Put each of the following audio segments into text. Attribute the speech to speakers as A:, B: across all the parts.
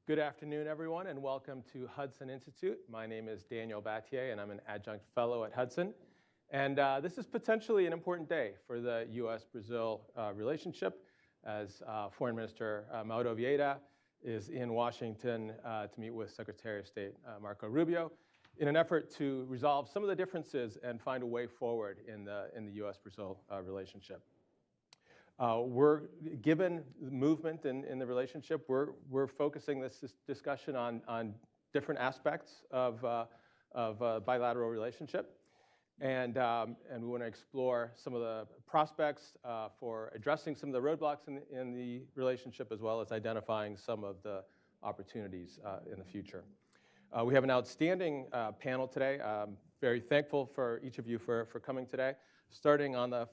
A: Good afternoon, everyone, and welcome to Hudson Institute. My name is Daniel Battier, and I'm an adjunct fellow at Hudson. And this is potentially an important day for the U.S.-Brazil relationship, as Foreign Minister Mauro Vieira is in Washington to meet with Secretary of State Marco Rubio in an effort to resolve some of the differences and find a way forward in the U.S.-Brazil relationship. We're given movement in the relationship. We're focusing this discussion on different aspects of bilateral relationship, and we want to explore some of the prospects for addressing some of the roadblocks in the relationship, as well as identifying some of the opportunities in the future. We have an outstanding panel today. I'm very thankful for each of you for coming today. Starting on the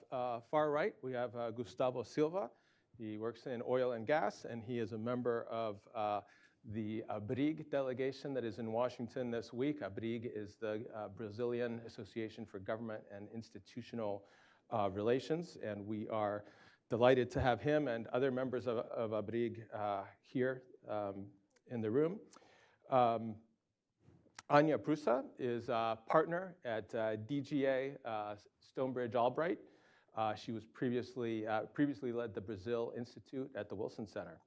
A: far right, we have Gustavo Silva. He works in oil and gas, and he is a member of the BRICS delegation that is in Washington this week. BRICS is the Brazilian Association for Government and Institutional Relations, and we are delighted to have him and other members of BRICS here in the room. Anya Prusa is a partner at DGA Stonebridge Albright. She was previously led the Brazil Institute at the Wilson Center.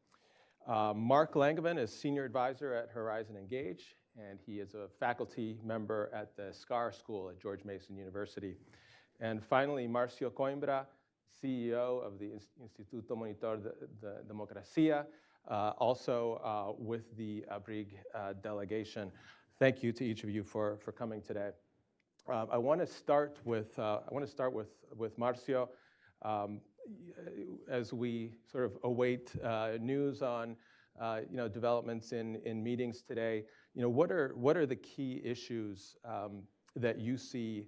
A: Mark Langevin is senior advisor at Horizon Engage, and he is a faculty member at the SCAR School at George Mason University. And finally, Marcio Coimbra, CEO of the Instituto Monitor de Democracia, also with the BRICS delegation. Thank you to each of you for coming today. I want to start with Marcio. As we sort of await news on developments in meetings today, what are the key issues that you see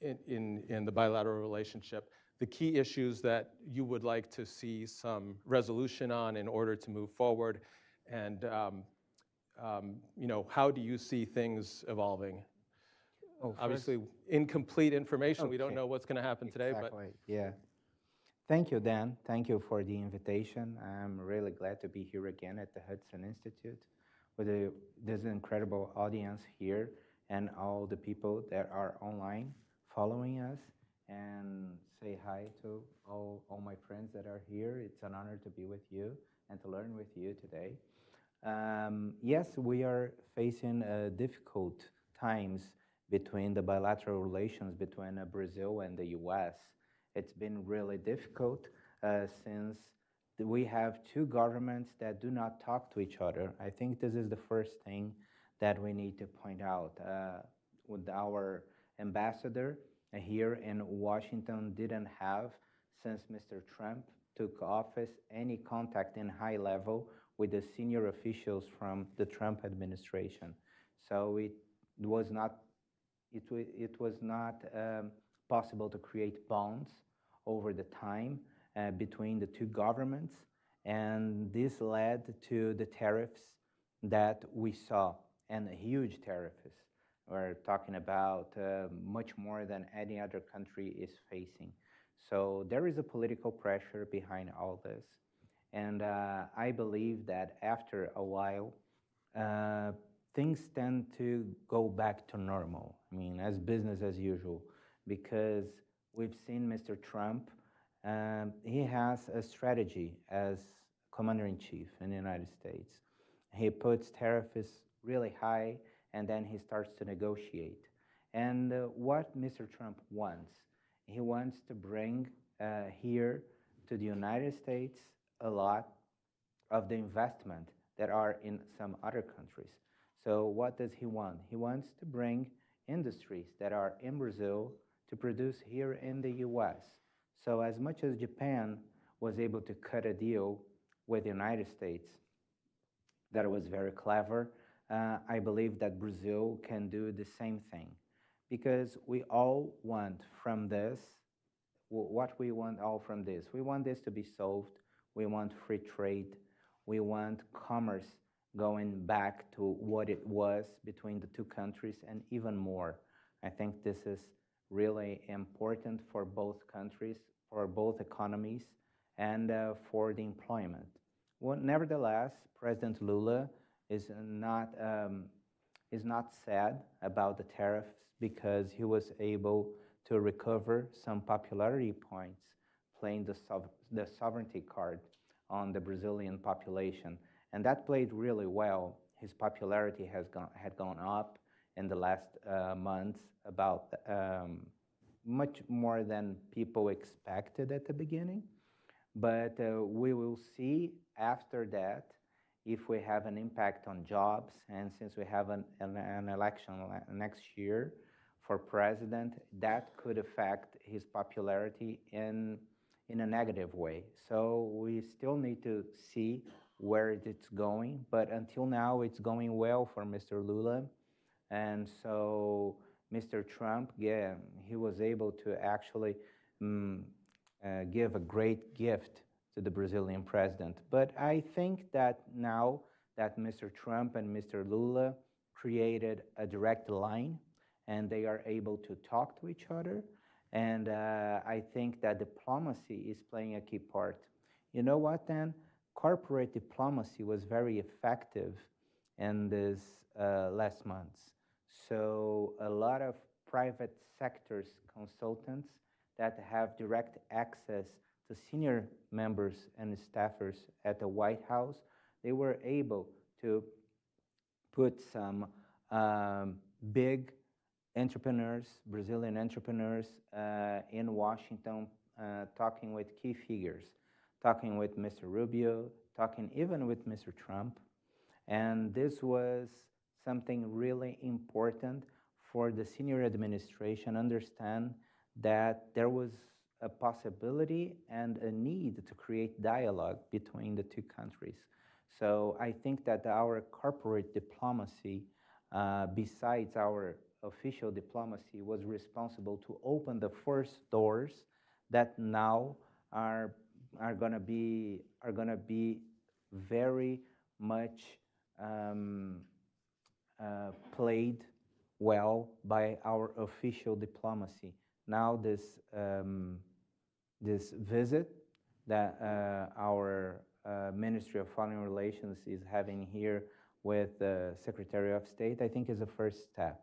A: in the bilateral relationship? The key issues that you would like to see some resolution on in order to move forward, and how do you see things evolving? Obviously, incomplete information. Okay. We don't know what's going to happen today.
B: Exactly. Yeah. Thank you, Dan. Thank you for the invitation. I'm really glad to be here again at the Hudson Institute with this incredible audience here and all the people that are online following us. And say hi to all my friends that are here. It's an honor to be with you and to learn with you today. Yes, we are facing difficult times between the bilateral relations between Brazil and the U.S. It's been really difficult since we have two governments that do not talk to each other. I think this is the first thing that we need to point out. With our ambassador here in Washington didn't have, since Mr. Trump took office, any contact in high level with the senior officials from the Trump administration. So it was not possible to create bonds over the time between the two governments, and this led to the tariffs that we saw, and huge tariffs. We're talking about much more than any other country is facing. So there is a political pressure behind all this. And I believe that after a while, things tend to go back to normal. I mean, as business as usual, because we've seen Mr. Trump, he has a strategy as commander-in-chief in the United States. He puts tariffs really high, and then he starts to negotiate. And what Mr. Trump wants, he wants to bring here to the United States a lot of the investment that are in some other countries. So what does he want? He wants to bring industries that are in Brazil to produce here in the US. So as much as Japan was able to cut a deal with the United States, that was very clever, I believe that Brazil can do the same thing. Because we all want from this, what we want all from this? We want this to be solved. We want free trade. We want commerce going back to what it was between the two countries and even more. I think this is really important for both countries, for both economies, and for the employment. Well, nevertheless, President Lula is not sad about the tariffs because he was able to recover some popularity points playing the sovereignty card on the Brazilian population. And that played really well. His popularity had gone up in the last months about much more than people expected at the beginning. But we will see after that if we have an impact on jobs. And since we have an election next year for president, that could affect his popularity in a negative way. So we still need to see where it's going. But until now, it's going well for Mr. Lula. And so Mr. Trump, yeah, he was able to actually give a great gift to the Brazilian president. But I think that now that Mr. Trump and Mr. Lula created a direct line and they are able to talk to each other, and I think that diplomacy is playing a key part. You know what then? Corporate diplomacy was very effective in this last months. So a lot of private sectors consultants that have direct access to senior members and staffers at the White House, they were able to put some big entrepreneurs, Brazilian entrepreneurs in Washington, talking with key figures, talking with Mr. Rubio, talking even with Mr. Trump. And this was something really important for the senior administration understand that there was a possibility and a need to create dialogue between the two countries. So I think that our corporate diplomacy, besides our official diplomacy, was responsible to open the first doors that now are gonna be very much played well by our official diplomacy. Now this visit that our Ministry of Foreign Relations is having here with the Secretary of State, I think is a first step.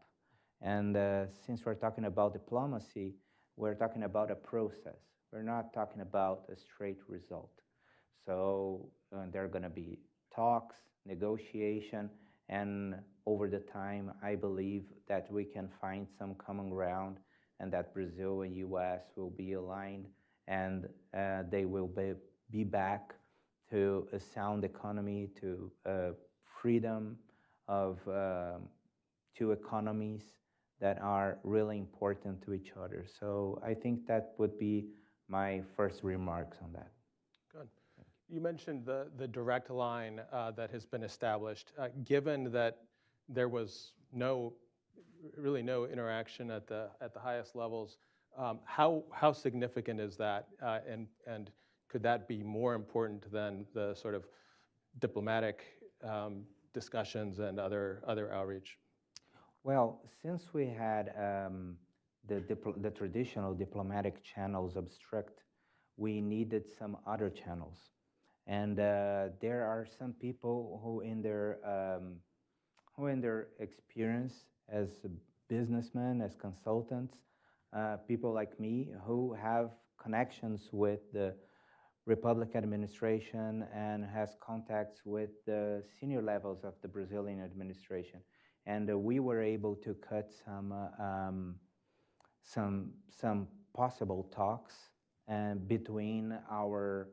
B: And since we're talking about diplomacy, we're talking about a process. We're not talking about a straight result. So there are going to be talks, negotiation, and over the time, I believe that we can find some common ground and that Brazil and US will be aligned and they will be back to a sound economy, to freedom of two economies that are really important to each other. So I think that would be my first remarks on that.
A: Good. You mentioned the direct line that has been established. Given that there was really no interaction at the highest levels, how significant is that, and could that be more important than the sort of diplomatic discussions and other outreach?
B: Well, since we had the traditional diplomatic channels obstruct, we needed some other channels. And there are some people who in their experience as businessmen, as consultants, people like me who have connections with the Republican administration and has contacts with the senior levels of the Brazilian administration. And we were able to cut some possible talks between our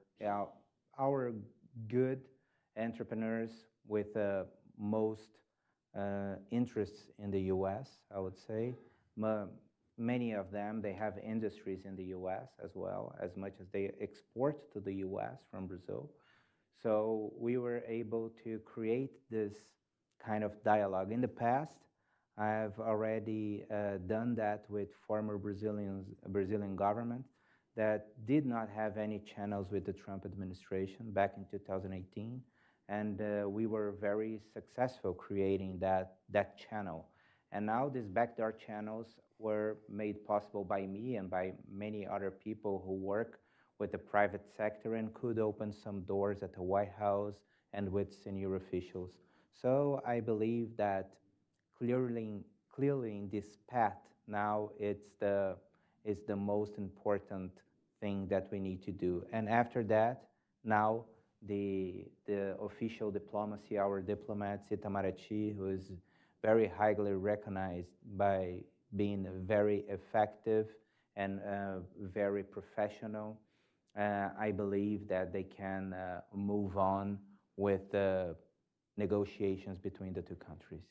B: good entrepreneurs with most interests in the U.S., I would say. Many of them, they have industries in the U.S. as well, as much as they export to the U.S. from Brazil. So we were able to create this kind of dialogue. In the past, I've already done that with former Brazilian government that did not have any channels with the Trump administration back in 2018. And we were very successful creating that channel. And now these backdoor channels were made possible by me and by many other people who work with the private sector and could open some doors at the White House and with senior officials. So I believe that clearly in this path now it's the most important thing that we need to do. And after that, now the official diplomacy, our diplomats, Itamaraty, who is very highly recognized by being very effective and very professional, I believe that they can move on with the negotiations between the two countries.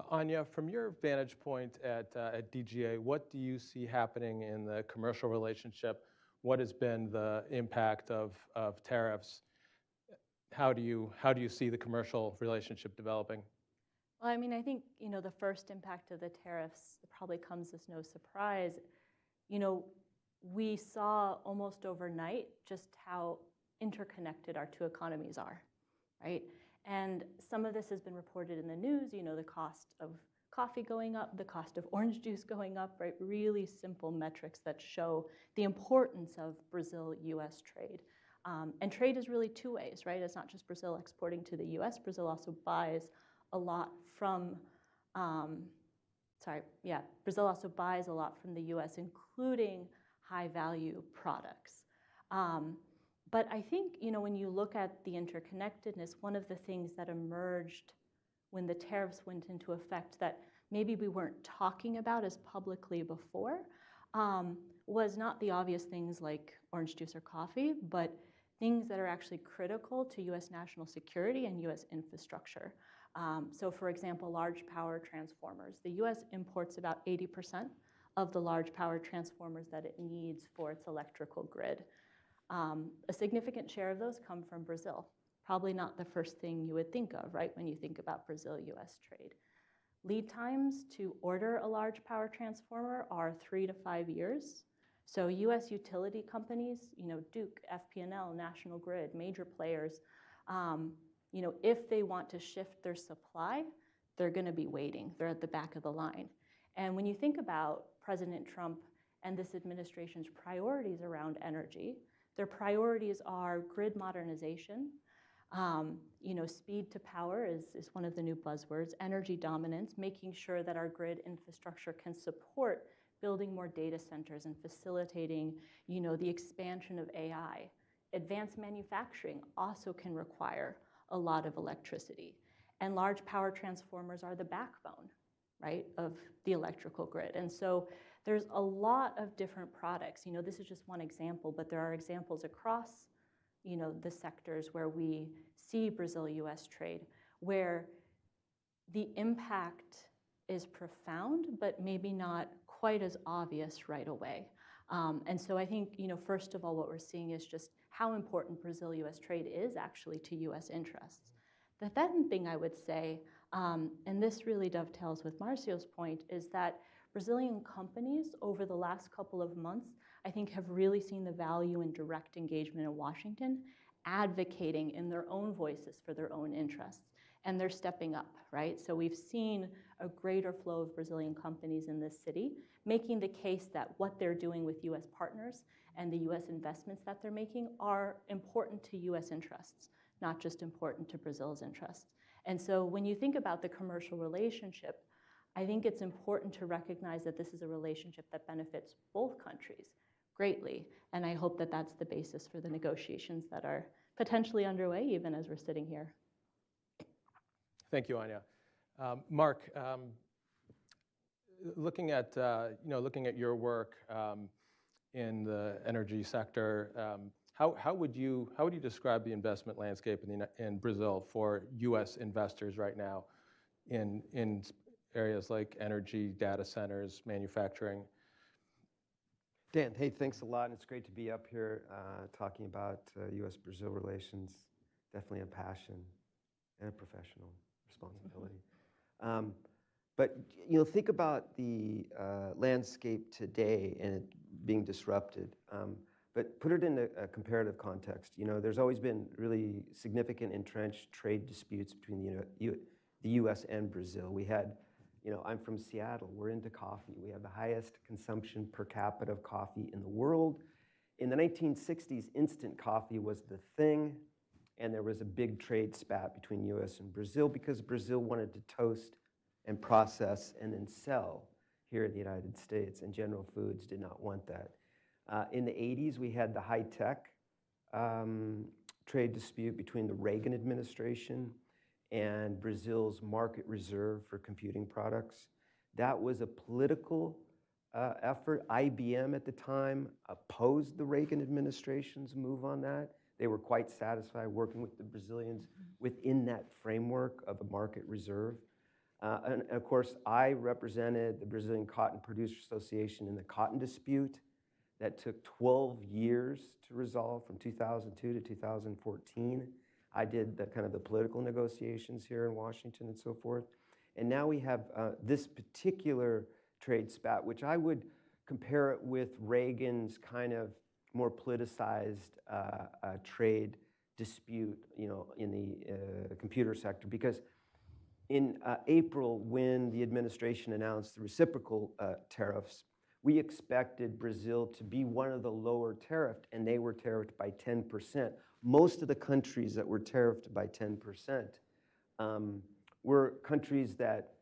A: Anya, from your vantage point at DGA, what do you see happening in the commercial relationship? What has been the impact of tariffs? How do you see the commercial relationship developing?
C: Well, I mean, I think, the first impact of the tariffs probably comes as no surprise. We saw almost overnight just how interconnected our two economies are, right? And some of this has been reported in the news, the cost of coffee going up, the cost of orange juice going up, right? Really simple metrics that show the importance of Brazil-US trade. And trade is really two ways, right? It's not just Brazil exporting to the US. Brazil also buys a lot from, Brazil also buys a lot from the US, including high-value products. But I think, when you look at the interconnectedness, one of the things that emerged when the tariffs went into effect that maybe we weren't talking about as publicly before was not the obvious things like orange juice or coffee, but things that are actually critical to US national security and US infrastructure. So for example, large power transformers. The US imports about 80% of the large power transformers that it needs for its electrical grid. A significant share of those come from Brazil. Probably not the first thing you would think of, right, when you think about Brazil-US trade. Lead times to order a large power transformer are 3 to 5 years. So US utility companies, Duke, FP&L, National Grid, major players, if they want to shift their supply, they're going to be waiting. They're at the back of the line. And when you think about President Trump and this administration's priorities around energy, their priorities are grid modernization, speed to power is one of the new buzzwords, energy dominance, making sure that our grid infrastructure can support building more data centers and facilitating, the expansion of AI. Advanced manufacturing also can require a lot of electricity. And large power transformers are the backbone, right, of the electrical grid. And so there's a lot of different products. This is just one example, but there are examples across, the sectors where we see Brazil-US trade, where the impact is profound, but maybe not quite as obvious right away. And so I think, first of all, what we're seeing is just how important Brazil-US trade is actually to US interests. The second thing I would say, and this really dovetails with Marcio's point, is that Brazilian companies over the last couple of months, I think, have really seen the value in direct engagement in Washington, advocating in their own voices for their own interests. And they're stepping up, right? So we've seen a greater flow of Brazilian companies in this city, making the case that what they're doing with US partners and the US investments that they're making are important to US interests, not just important to Brazil's interests. And so when you think about the commercial relationship, I think it's important to recognize that this is a relationship that benefits both countries greatly. And I hope that that's the basis for the negotiations that are potentially underway, even as we're sitting here.
A: Thank you, Anya. Mark, looking at your work in the energy sector, how would you describe the investment landscape in Brazil for U.S. investors right now in areas like energy, data centers, manufacturing?
D: Dan, hey, thanks a lot. And it's great to be up here talking about U.S.-Brazil relations. Definitely a passion and a professional responsibility. But think about the landscape today and it being disrupted. But put it in a comparative context. There's always been really significant entrenched trade disputes between the U.S. and Brazil. We had, I'm from Seattle. We're into coffee. We have the highest consumption per capita of coffee in the world. in the 1960s, instant coffee was the thing, and there was a big trade spat between US and Brazil because Brazil wanted to toast and process and then sell here in the United States, and General Foods did not want that. In the 80s, we had the high-tech trade dispute between the Reagan administration and Brazil's market reserve for computing products. That was a political effort. IBM at the time opposed the Reagan administration's move on that. They were quite satisfied working with the Brazilians within that framework of a market reserve. And of course, I represented the Brazilian Cotton Producers Association in the cotton dispute that took 12 years to resolve from 2002 to 2014. I did the kind of the political negotiations here in Washington and so forth. And now we have this particular trade spat, which I would compare it with Reagan's kind of more politicized trade dispute, you know, in the computer sector. Because in April, when the administration announced the reciprocal tariffs, we expected Brazil to be one of the lower tariffed, and they were tariffed by 10%. Most of the countries that were tariffed by 10% were countries that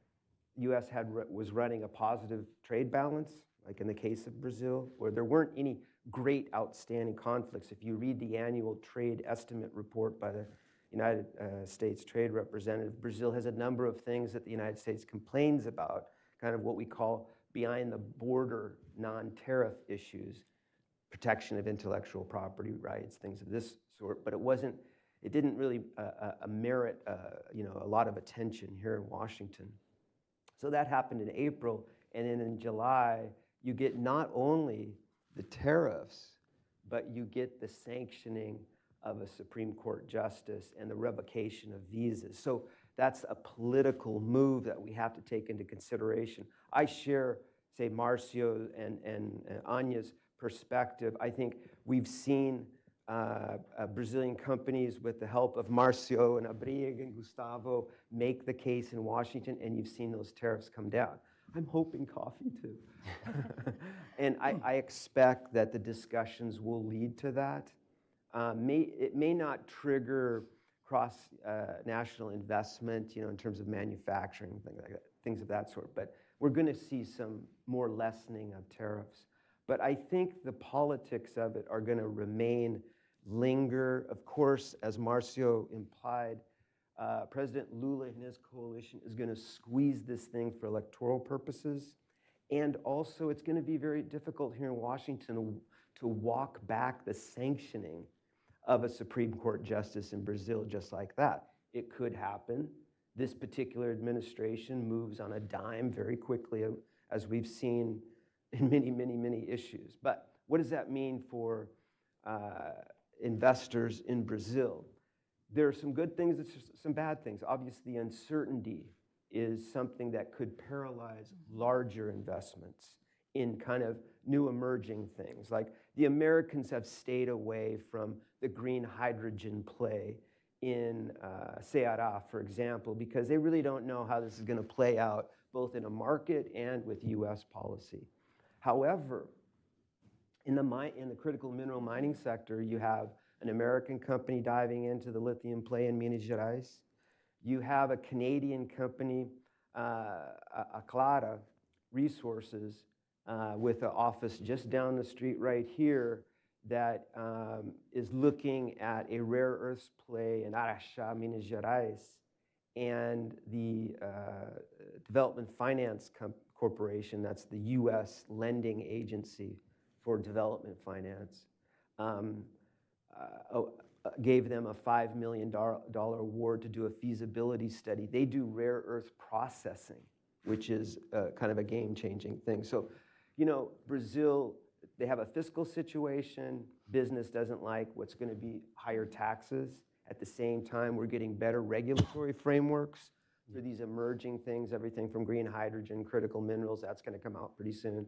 D: U.S. was running a positive trade balance, like in the case of Brazil, where there weren't any great outstanding conflicts. If you read the annual trade estimate report by the United States Trade Representative, Brazil has a number of things that the United States complains about, kind of what we call behind the border non-tariff issues, protection of intellectual property rights, things of this sort, but it didn't really merit you know, a lot of attention here in Washington. So that happened in April, and then in July, you get not only the tariffs, but you get the sanctioning of a Supreme Court justice and the revocation of visas. So that's a political move that we have to take into consideration. I share, say, Marcio and Anya's perspective. I think we've seen Brazilian companies, with the help of Marcio and Abriga and Gustavo, make the case in Washington, and you've seen those tariffs come down. I'm hoping coffee too. And I expect that the discussions will lead to that. It may not trigger cross-national investment, you know, in terms of manufacturing, things of that sort, but we're going to see some more lessening of tariffs. But I think the politics of it are going to linger. Of course, as Marcio implied, President Lula and his coalition is going to squeeze this thing for electoral purposes. And also, it's going to be very difficult here in Washington to walk back the sanctioning of a Supreme Court justice in Brazil just like that. It could happen. This particular administration moves on a dime very quickly, as we've seen in many, many, many issues. But what does that mean for investors in Brazil? There are some good things, there's some bad things. Obviously, uncertainty is something that could paralyze larger investments in kind of new emerging things. Like the Americans have stayed away from the green hydrogen play in Ceará, for example, because they really don't know how this is going to play out both in a market and with US policy. However, in the critical mineral mining sector, you have an American company diving into the lithium play in Minas Gerais. You have a Canadian company, Aclara Resources, with an office just down the street right here that is looking at a rare earths play in Araxá, Minas Gerais, and the Development Finance Corporation, that's the US lending agency for development finance, gave them a $5 million award to do a feasibility study. They do rare earth processing, which is kind of a game-changing thing. So, you know, Brazil, they have a fiscal situation. Business doesn't like what's going to be higher taxes. At the same time, we're getting better regulatory frameworks for these emerging things, everything from green hydrogen, critical minerals, that's going to come out pretty soon.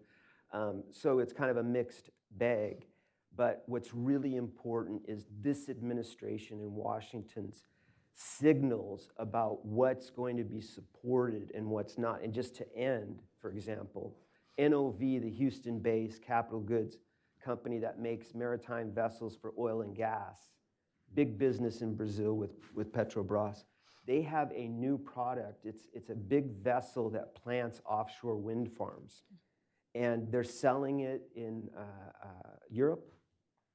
D: So it's kind of a mixed bag. But what's really important is this administration in Washington's signals about what's going to be supported and what's not. And just to end, for example, NOV, the Houston-based capital goods company that makes maritime vessels for oil and gas, big business in Brazil with Petrobras. They have a new product. It's a big vessel that plants offshore wind farms. And they're selling it in Europe,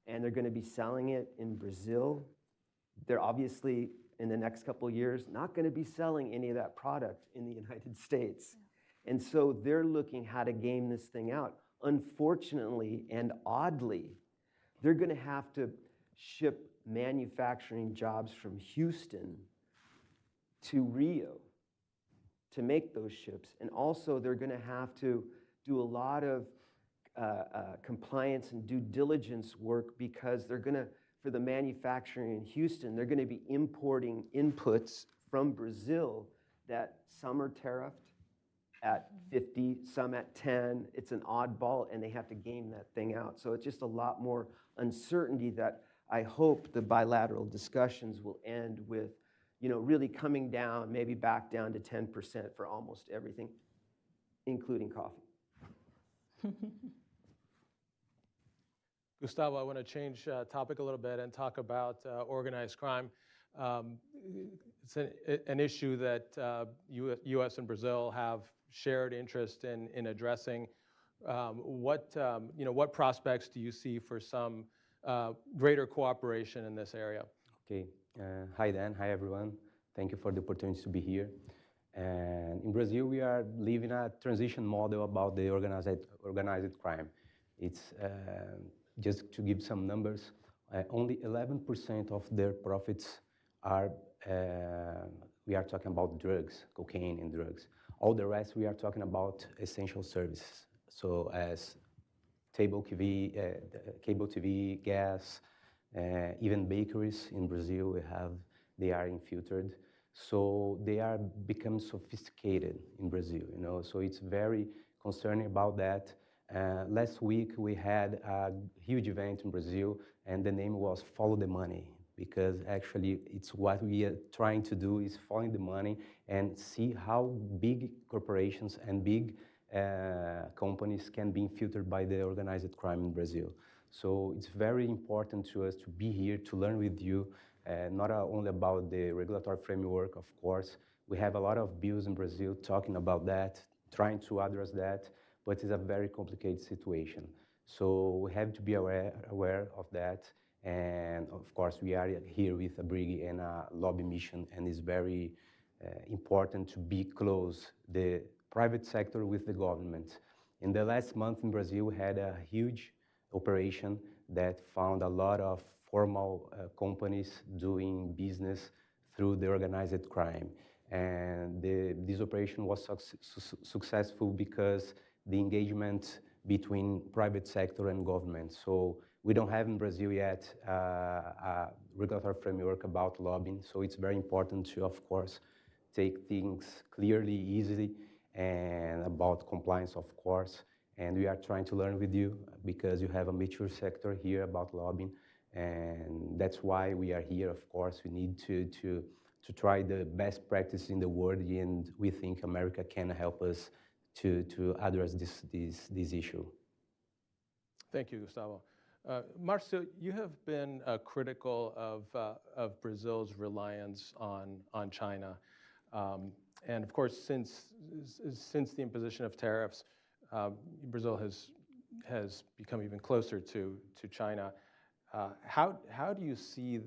D: and they're going to be selling it in Brazil. They're obviously, in the next couple of years, not going to be selling any of that product in the United States. Yeah. And so they're looking how to game this thing out. Unfortunately and oddly, they're going to have to ship manufacturing jobs from Houston to Rio to make those ships. And also they're going to have to do a lot of compliance and due diligence work, because they're going to, for the manufacturing in Houston, they're going to be importing inputs from Brazil that some are tariffed at 50, some at 10. It's an oddball, and they have to game that thing out. So it's just a lot more uncertainty that I hope the bilateral discussions will end with, really coming down, maybe back down to 10% for almost everything, including coffee.
A: Gustavo, I want to change topic a little bit and talk about organized crime. It's an issue that U.S. and Brazil have shared interest in addressing. What prospects do you see for some greater cooperation in this area?
E: Okay. Hi, Dan. Hi, everyone. Thank you for the opportunity to be here. And in Brazil, we are living a transition model about the organized crime. It's just to give some numbers, only 11% of their profits are, we are talking about drugs, cocaine and drugs. All the rest, we are talking about essential services. So as cable TV, gas, even bakeries in Brazil, they are infiltrated. So they are becoming sophisticated in Brazil, so it's very concerning about that. Last week, we had a huge event in Brazil, and the name was Follow the Money, because actually it's what we are trying to do is follow the money and see how big corporations and big companies can be infiltrated by the organized crime in Brazil. So it's very important to us to be here to learn with you, not only about the regulatory framework, of course. We have a lot of bills in Brazil talking about that, trying to address that, but it's a very complicated situation. So we have to be aware of that. And of course, we are here with a BRICS and a lobby mission, and it's very important to be close, the private sector with the government. In the last month in Brazil, we had a huge operation that found a lot of formal companies doing business through the organized crime. And this operation was successful because the engagement between private sector and government. So we don't have in Brazil yet a regulatory framework about lobbying. So it's very important to, of course, take things clearly, easily, and about compliance, of course. And we are trying to learn with you because you have a mature sector here about lobbying. And that's why we are here, of course. We need to try the best practice in the world, and we think America can help us to address this issue.
A: Thank you, Gustavo. Marcio, you have been critical of Brazil's reliance on China. And of course, since the imposition of tariffs, Brazil has become even closer to China. How do you see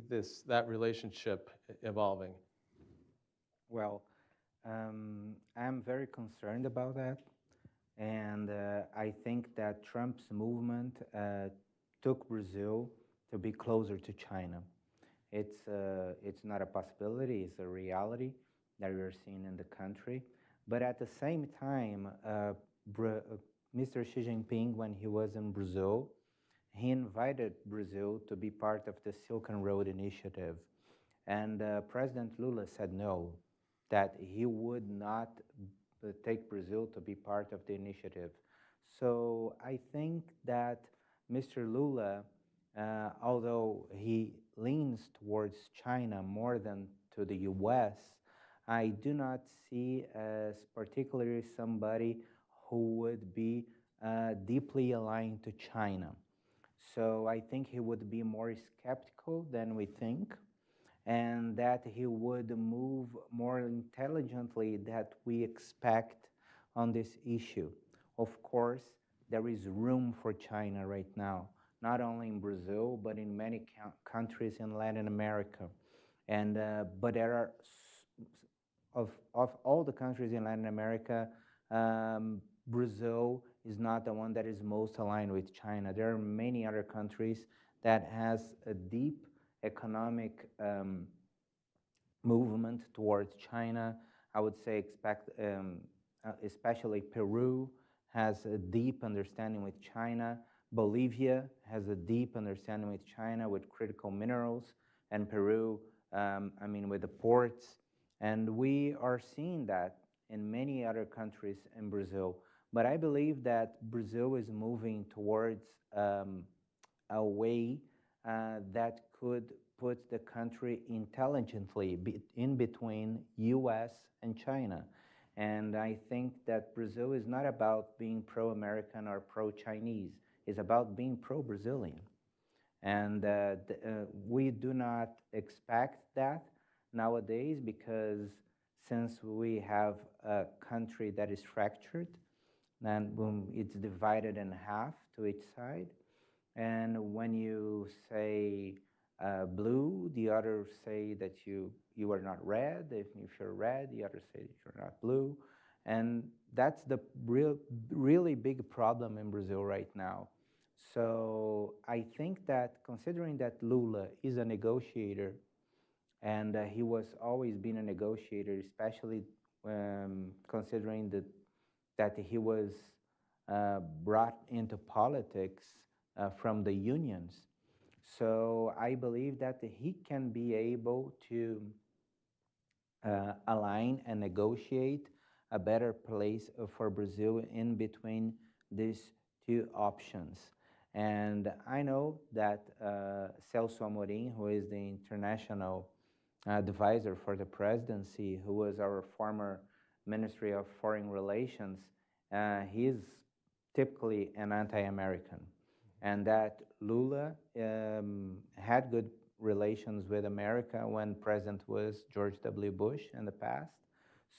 A: that relationship evolving?
B: Well, I'm very concerned about that, and I think that Trump's movement took Brazil to be closer to China. It's not a possibility; it's a reality that we're seeing in the country. But at the same time, Mr. Xi Jinping, when he was in Brazil, he invited Brazil to be part of the Silk Road Initiative, and President Lula said no, that he would not take Brazil to be part of the initiative. So I think that Mr. Lula, although he leans towards China more than to the US, I do not see as particularly somebody who would be deeply aligned to China. So I think he would be more skeptical than we think, and that he would move more intelligently than we expect on this issue. Of course, there is room for China right now, not only in Brazil, but in many countries in Latin America. And, but there are, of all the countries in Latin America, Brazil is not the one that is most aligned with China. There are many other countries that has a deep economic movement towards China. I would say especially Peru has a deep understanding with China. Bolivia has a deep understanding with China with critical minerals, and Peru, with the ports. And we are seeing that in many other countries in Brazil. But I believe that Brazil is moving towards a way that could put the country intelligently in between US and China. And I think that Brazil is not about being pro-American or pro-Chinese. It's about being pro-Brazilian. And we do not expect that nowadays, because since we have a country that is fractured, and it's divided in half to each side. And when you say blue, the others say that you are not red. If you're red, the others say that you're not blue. And that's the really big problem in Brazil right now. So I think that considering that Lula is a negotiator, and he was always been a negotiator, especially considering that he was brought into politics from the unions. So I believe that he can be able to align and negotiate a better place for Brazil in between these two options. And I know that Celso Amorim, who is the international advisor for the presidency, who was our former Ministry of Foreign Relations, he's typically an anti-American. And that Lula had good relations with America when president was George W. Bush in the past.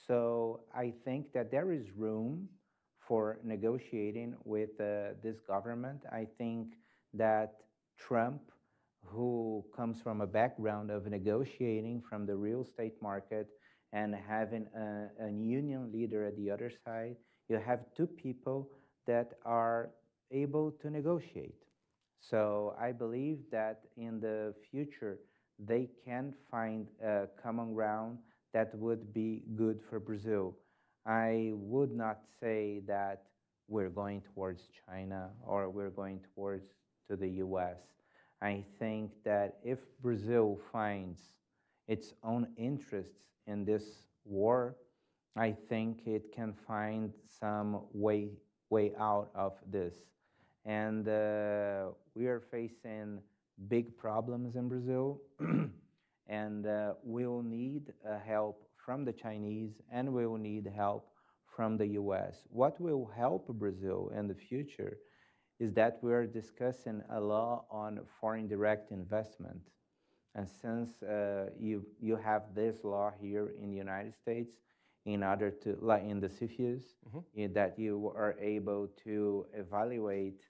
B: So I think that there is room for negotiating with this government. I think that Trump, who comes from a background of negotiating from the real estate market and having a union leader at the other side, you have two people that are able to negotiate. So I believe that in the future, they can find a common ground that would be good for Brazil. I would not say that we're going towards China or we're going towards to the US. I think that if Brazil finds its own interests in this war, I think it can find some way out of this. And we are facing big problems in Brazil, and we'll need help from the Chinese, and we will need help from the US. What will help Brazil in the future is that we're discussing a law on foreign direct investment. And since you have this law here in the United States, in order to, like in the CFIUS, that you are able to evaluate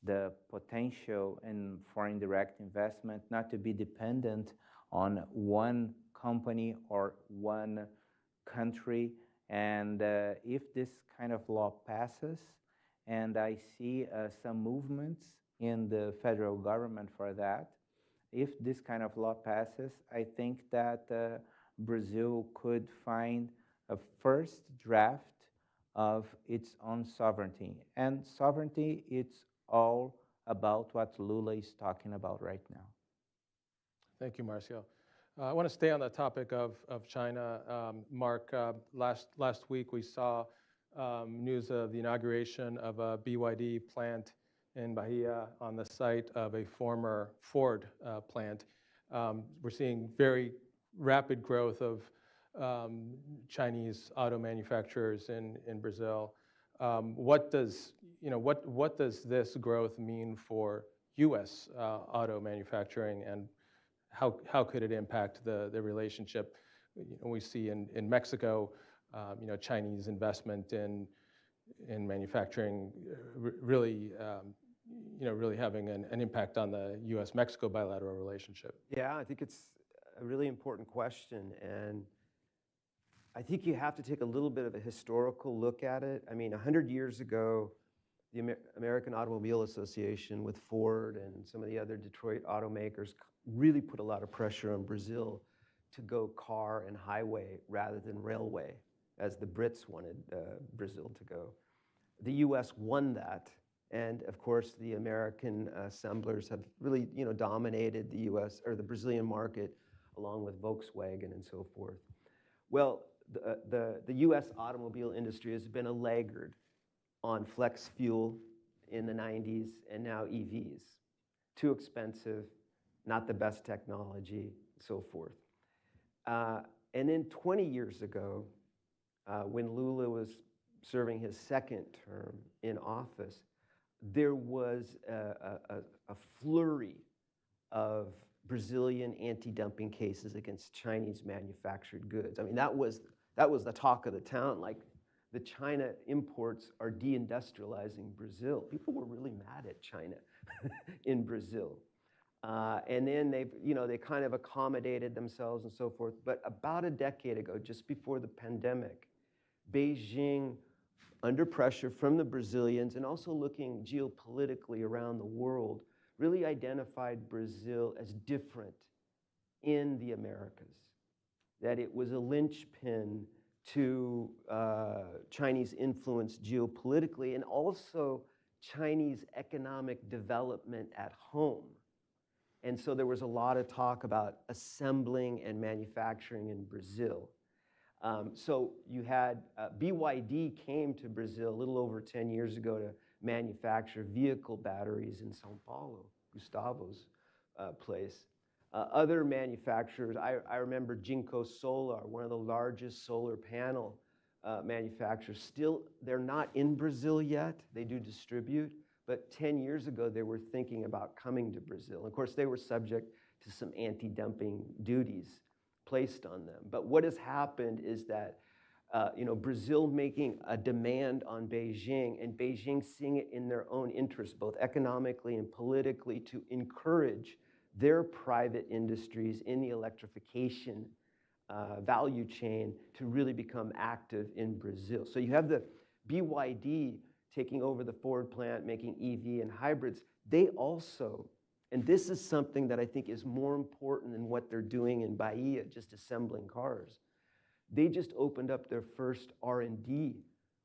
B: the potential in foreign direct investment, not to be dependent on one company or one country. And if this kind of law passes, and I see some movements in the federal government for that, if this kind of law passes, I think that Brazil could find a first draft of its own sovereignty. And sovereignty, it's all about what Lula is talking about right now.
A: Thank you, Marcio. I want to stay on the topic of China. Mark, last week we saw news of the inauguration of a BYD plant in Bahia on the site of a former Ford plant. We're seeing very rapid growth of Chinese auto manufacturers in Brazil. What does this growth mean for U.S. Auto manufacturing, and how could it impact the relationship? We see in Mexico, Chinese investment in manufacturing really having an impact on the U.S.-Mexico bilateral relationship.
D: Yeah, I think it's a really important question, and I think you have to take a little bit of a historical look at it. I mean, 100 years ago, the American Automobile Association with Ford and some of the other Detroit automakers really put a lot of pressure on Brazil to go car and highway rather than railway, as the Brits wanted Brazil to go. The U.S. won that, and of course, the American assemblers have really, dominated the U.S. or the Brazilian market, along with Volkswagen and so forth. Well, the U.S. automobile industry has been a laggard on flex fuel in the 90s and now EVs. Too expensive, not the best technology, so forth. And then 20 years ago, when Lula was serving his second term in office, there was a flurry of Brazilian anti-dumping cases against Chinese manufactured goods. I mean, that was the talk of the town. Like, the China imports are deindustrializing Brazil. People were really mad at China in Brazil. And then they kind of accommodated themselves and so forth. But about a decade ago, just before the pandemic, Beijing, under pressure from the Brazilians and also looking geopolitically around the world, really identified Brazil as different in the Americas, that it was a linchpin to Chinese influence geopolitically and also Chinese economic development at home. And so there was a lot of talk about assembling and manufacturing in Brazil. So you had BYD came to Brazil a little over 10 years ago to manufacture vehicle batteries in São Paulo, Gustavo's place. Other manufacturers, I remember Jinko Solar, one of the largest solar panel manufacturers. Still, they're not in Brazil yet. They do distribute. But 10 years ago, they were thinking about coming to Brazil. Of course, they were subject to some anti-dumping duties placed on them. But what has happened is that Brazil making a demand on Beijing, and Beijing seeing it in their own interest, both economically and politically, to encourage their private industries in the electrification value chain to really become active in Brazil. So you have the BYD taking over the Ford plant, making EV and hybrids. They also, and this is something that I think is more important than what they're doing in Bahia, just assembling cars. They just opened up their first R&D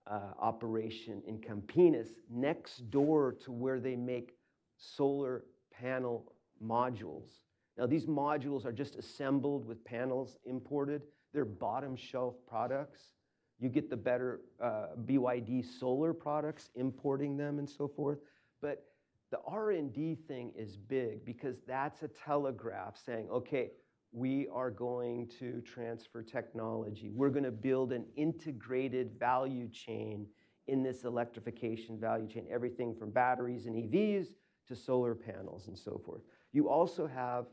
D: operation in Campinas, next door to where they make solar panel modules. Now, these modules are just assembled with panels imported. They're bottom shelf products. You get the better BYD solar products, importing them and so forth. But the R&D thing is big because that's a telegraph saying, okay, we are going to transfer technology. We're going to build an integrated value chain in this electrification value chain, everything from batteries and EVs to solar panels and so forth. You also have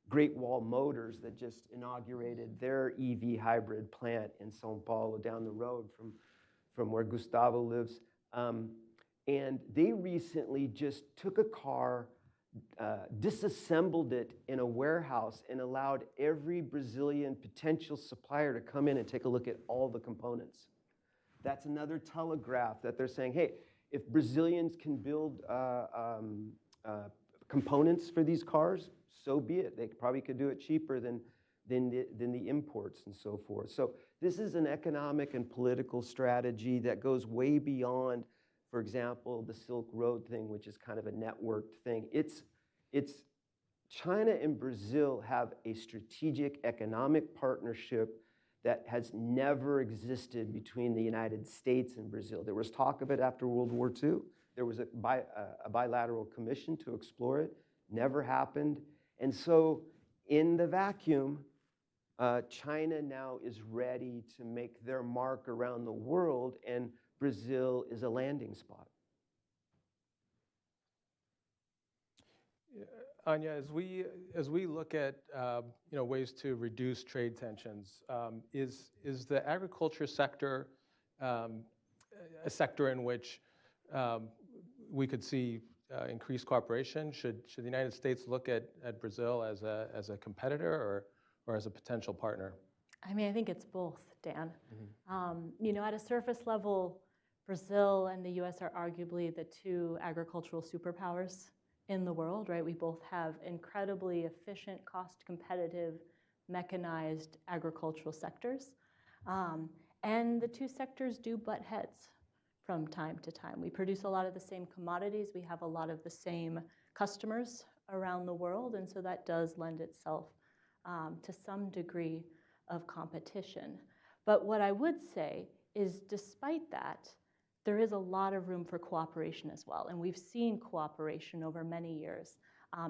D: Great Wall Motors that just inaugurated their EV hybrid plant in São Paulo, down the road from where Gustavo lives. And they recently just took a car, disassembled it in a warehouse, and allowed every Brazilian potential supplier to come in and take a look at all the components. That's another telegraph that they're saying, hey, if Brazilians can build components for these cars, so be it. They probably could do it cheaper than the imports and so forth. So this is an economic and political strategy that goes way beyond, for example, the Silk Road thing, which is kind of a networked thing. It's China and Brazil have a strategic economic partnership that has never existed between the United States and Brazil. There was talk of it after World War II. There was a bilateral commission to explore it. Never happened. And so in the vacuum, China now is ready to make their mark around the world, and Brazil is a landing spot.
A: Anya, as we look at ways to reduce trade tensions, is the agriculture sector a sector in which we could see increased cooperation? Should the United States look at Brazil as a competitor or as a potential partner?
C: I mean, I think it's both, Dan. At a surface level, Brazil and the U.S. are arguably the two agricultural superpowers in the world, right? We both have incredibly efficient, cost-competitive, mechanized agricultural sectors. And the two sectors do butt heads from time to time. We produce a lot of the same commodities. We have a lot of the same customers around the world, and so that does lend itself to some degree of competition. But what I would say is, despite that, there is a lot of room for cooperation as well, and we've seen cooperation over many years,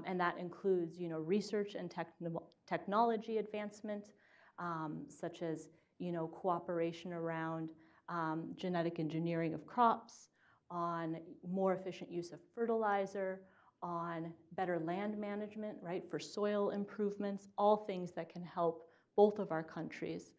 C: and that includes, research and technology advancement, such as, cooperation around genetic engineering of crops, on more efficient use of fertilizer, on better land management, right, for soil improvements, all things that can help both of our countries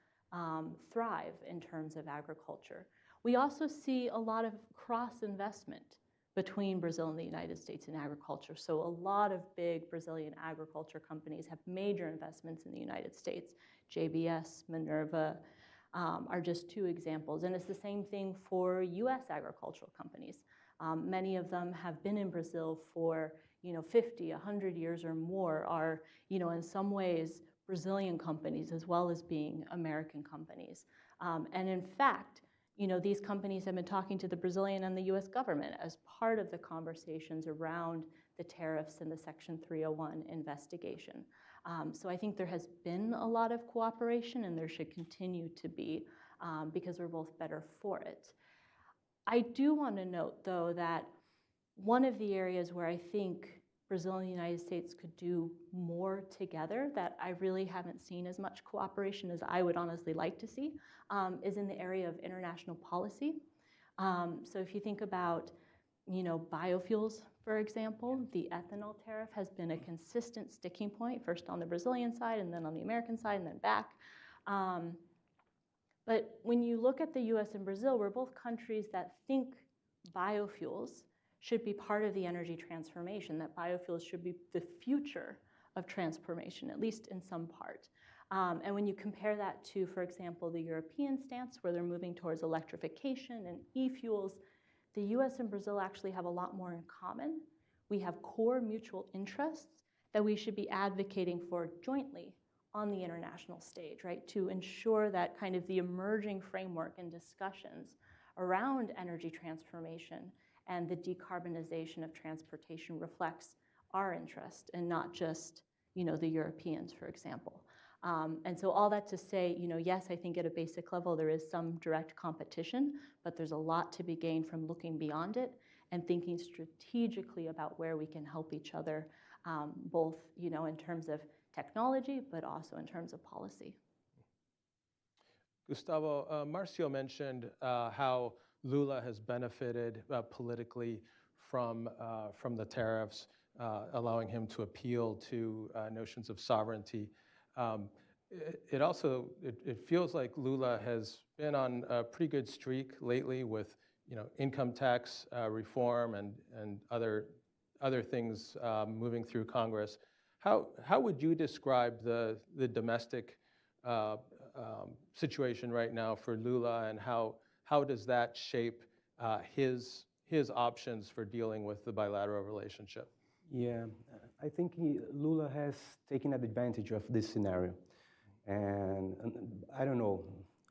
C: thrive in terms of agriculture. We also see a lot of cross-investment between Brazil and the United States in agriculture. So a lot of big Brazilian agriculture companies have major investments in the United States. JBS, Minerva are just two examples. And it's the same thing for US agricultural companies. Many of them have been in Brazil for 50, 100 years or more, are in some ways Brazilian companies as well as being American companies. And in fact, these companies have been talking to the Brazilian and the US government as part of the conversations around the tariffs and the Section 301 investigation. So I think there has been a lot of cooperation, and there should continue to be, because we're both better for it. I do want to note, though, that one of the areas where I think Brazil and the United States could do more together, that I really haven't seen as much cooperation as I would honestly like to see, is in the area of international policy. So if you think about, biofuels, for example, the ethanol tariff has been a consistent sticking point, first on the Brazilian side and then on the American side and then back. But when you look at the US and Brazil, we're both countries that think biofuels should be part of the energy transformation, that biofuels should be the future of transformation, at least in some part. And when you compare that to, for example, the European stance, where they're moving towards electrification and e-fuels, the US and Brazil actually have a lot more in common. We have core mutual interests that we should be advocating for jointly on the international stage, right, to ensure that kind of the emerging framework and discussions around energy transformation and the decarbonization of transportation reflects our interest and not just, the Europeans, for example. And so all that to say, yes, I think at a basic level there is some direct competition, but there's a lot to be gained from looking beyond it and thinking strategically about where we can help each other, both, in terms of technology, but also in terms of policy.
A: Gustavo, Marcio mentioned how Lula has benefited politically from the tariffs, allowing him to appeal to notions of sovereignty. It feels like Lula has been on a pretty good streak lately with income tax reform and other things moving through Congress. How would you describe the domestic situation right now for Lula, and how does that shape his options for dealing with the bilateral relationship?
E: Yeah, I think Lula has taken advantage of this scenario. And I don't know,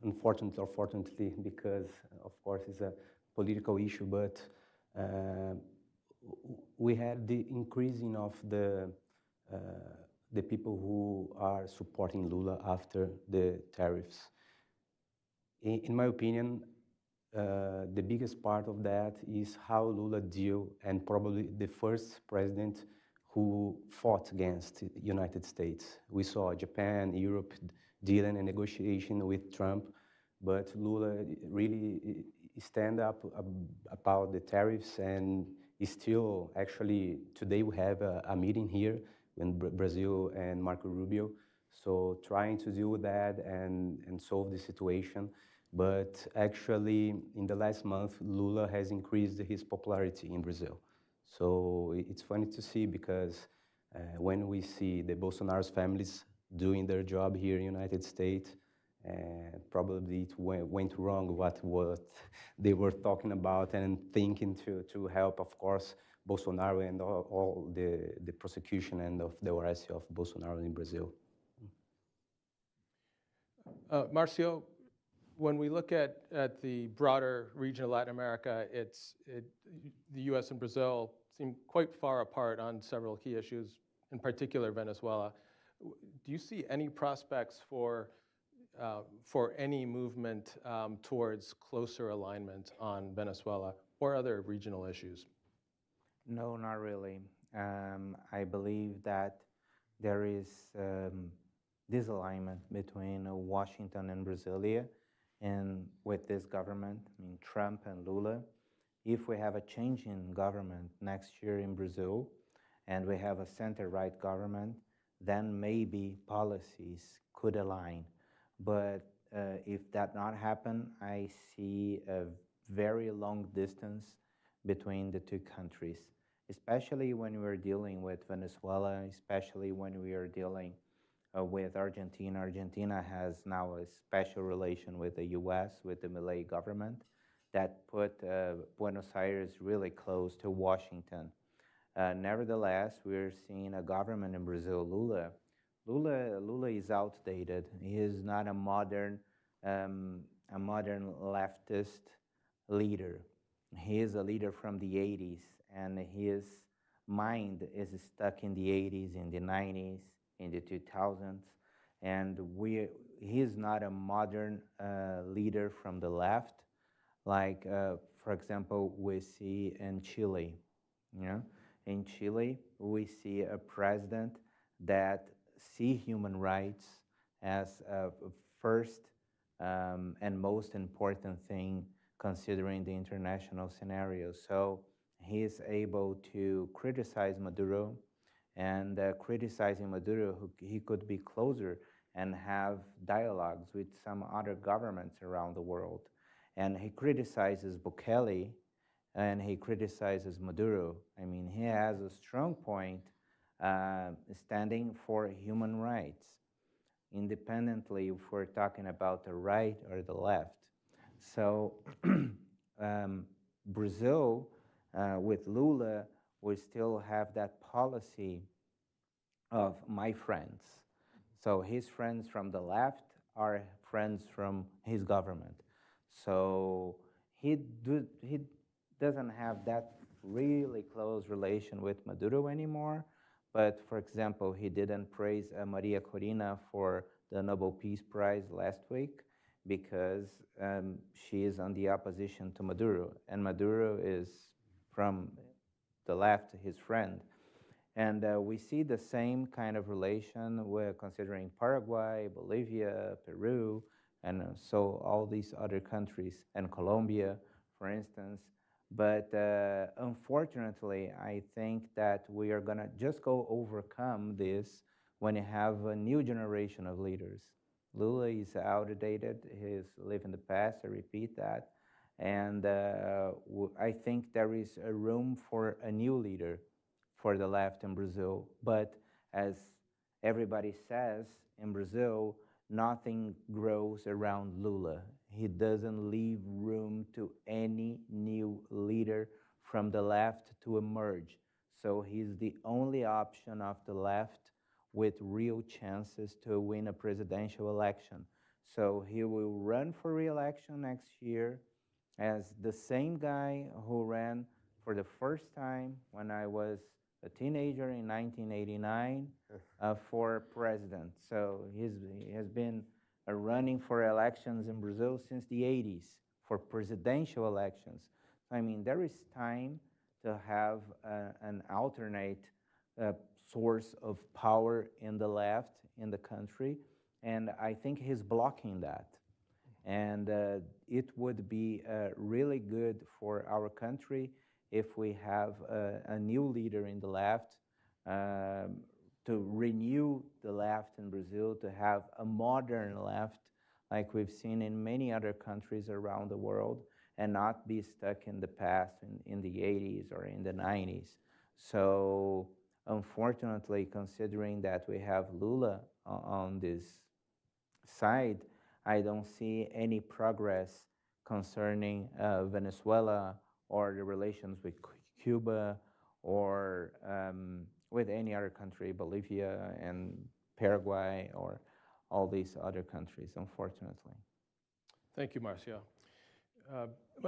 E: unfortunately or fortunately, because of course it's a political issue, but we had the increasing of the people who are supporting Lula after the tariffs. In my opinion, the biggest part of that is how Lula deal, and probably the first president who fought against the United States. We saw Japan, Europe dealing a negotiation with Trump, but Lula really stand up about the tariffs, and It's still, actually, today we have a meeting here in Brazil and Marco Rubio, so trying to deal with that and solve the situation. But actually, in the last month, Lula has increased his popularity in Brazil. So it's funny to see, because when we see the Bolsonaro's families doing their job here in the United States, probably it went wrong what they were talking about and thinking to help, of course, Bolsonaro and all the prosecution and of the arrest of Bolsonaro in Brazil.
A: Marcio, when we look at the broader region of Latin America, the U.S. and Brazil seem quite far apart on several key issues, in particular Venezuela. Do you see any prospects for any movement towards closer alignment on Venezuela or other regional issues?
B: No, not really. I believe that there is disalignment between Washington and Brasilia, and with this government, I mean Trump and Lula. If we have a change in government next year in Brazil, and we have a center-right government, then maybe policies could align. But if that not happen, I see a very long distance between the two countries, especially when we're dealing with Venezuela, especially when we are dealing with Argentina. Argentina has now a special relation with the U.S., with the Milei government, that put Buenos Aires really close to Washington. Nevertheless, we're seeing a government in Brazil, Lula. Lula is outdated. He is not a modern leftist leader. He is a leader from the 80s, and his mind is stuck in the 80s, in the 90s, in the 2000s, and he is not a modern leader from the left, like, for example, we see in Chile. You know? In Chile, we see a president that see human rights as a first and most important thing considering the international scenario. So he is able to criticize Maduro, and criticizing Maduro, he could be closer and have dialogues with some other governments around the world. And he criticizes Bukele, and he criticizes Maduro. I mean, he has a strong point standing for human rights, independently if we're talking about the right or the left. So Brazil, with Lula, we still have that policy of my friends. So his friends from the left are friends from his government. So he doesn't have that really close relation with Maduro anymore. But for example, he didn't praise Maria Corina for the Nobel Peace Prize last week because she is on the opposition to Maduro, and Maduro is from the left, his friend. And we see the same kind of relation with considering Paraguay, Bolivia, Peru, and so all these other countries, and Colombia, for instance. But unfortunately, I think that we are gonna just go overcome this when you have a new generation of leaders. Lula is outdated, he's living the past, I repeat that. And I think there is a room for a new leader for the left in Brazil. But as everybody says, in Brazil, nothing grows around Lula. He doesn't leave room to any new leader from the left to emerge. So he's the only option of the left with real chances to win a presidential election. So he will run for re-election next year as the same guy who ran for the first time when I was a teenager in 1989 for president. So he has been running for elections in Brazil since the 80s, for presidential elections. I mean, there is time to have an alternate source of power in the left in the country, and I think he's blocking that. And it would be really good for our country if we have a new leader in the left, to renew the left in Brazil, to have a modern left like we've seen in many other countries around the world, and not be stuck in the past in the 80s or in the 90s. So unfortunately, considering that we have Lula on this side, I don't see any progress concerning Venezuela or the relations with Cuba or with any other country, Bolivia and Paraguay or all these other countries, unfortunately.
A: Thank you, Marcio.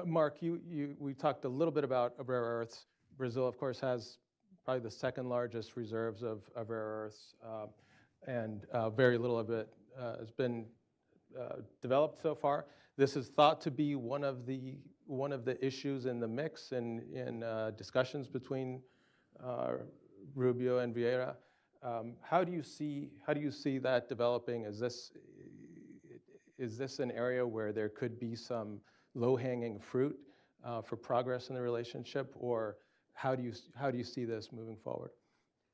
A: Mark, we talked a little bit about rare earths. Brazil, of course, has probably the second largest reserves of rare earths, and very little of it has been developed so far. This is thought to be one of the issues in the mix in discussions between Rubio and Vieira. How do you see that developing? Is this an area where there could be some low-hanging fruit for progress in the relationship, or how do you see this moving forward?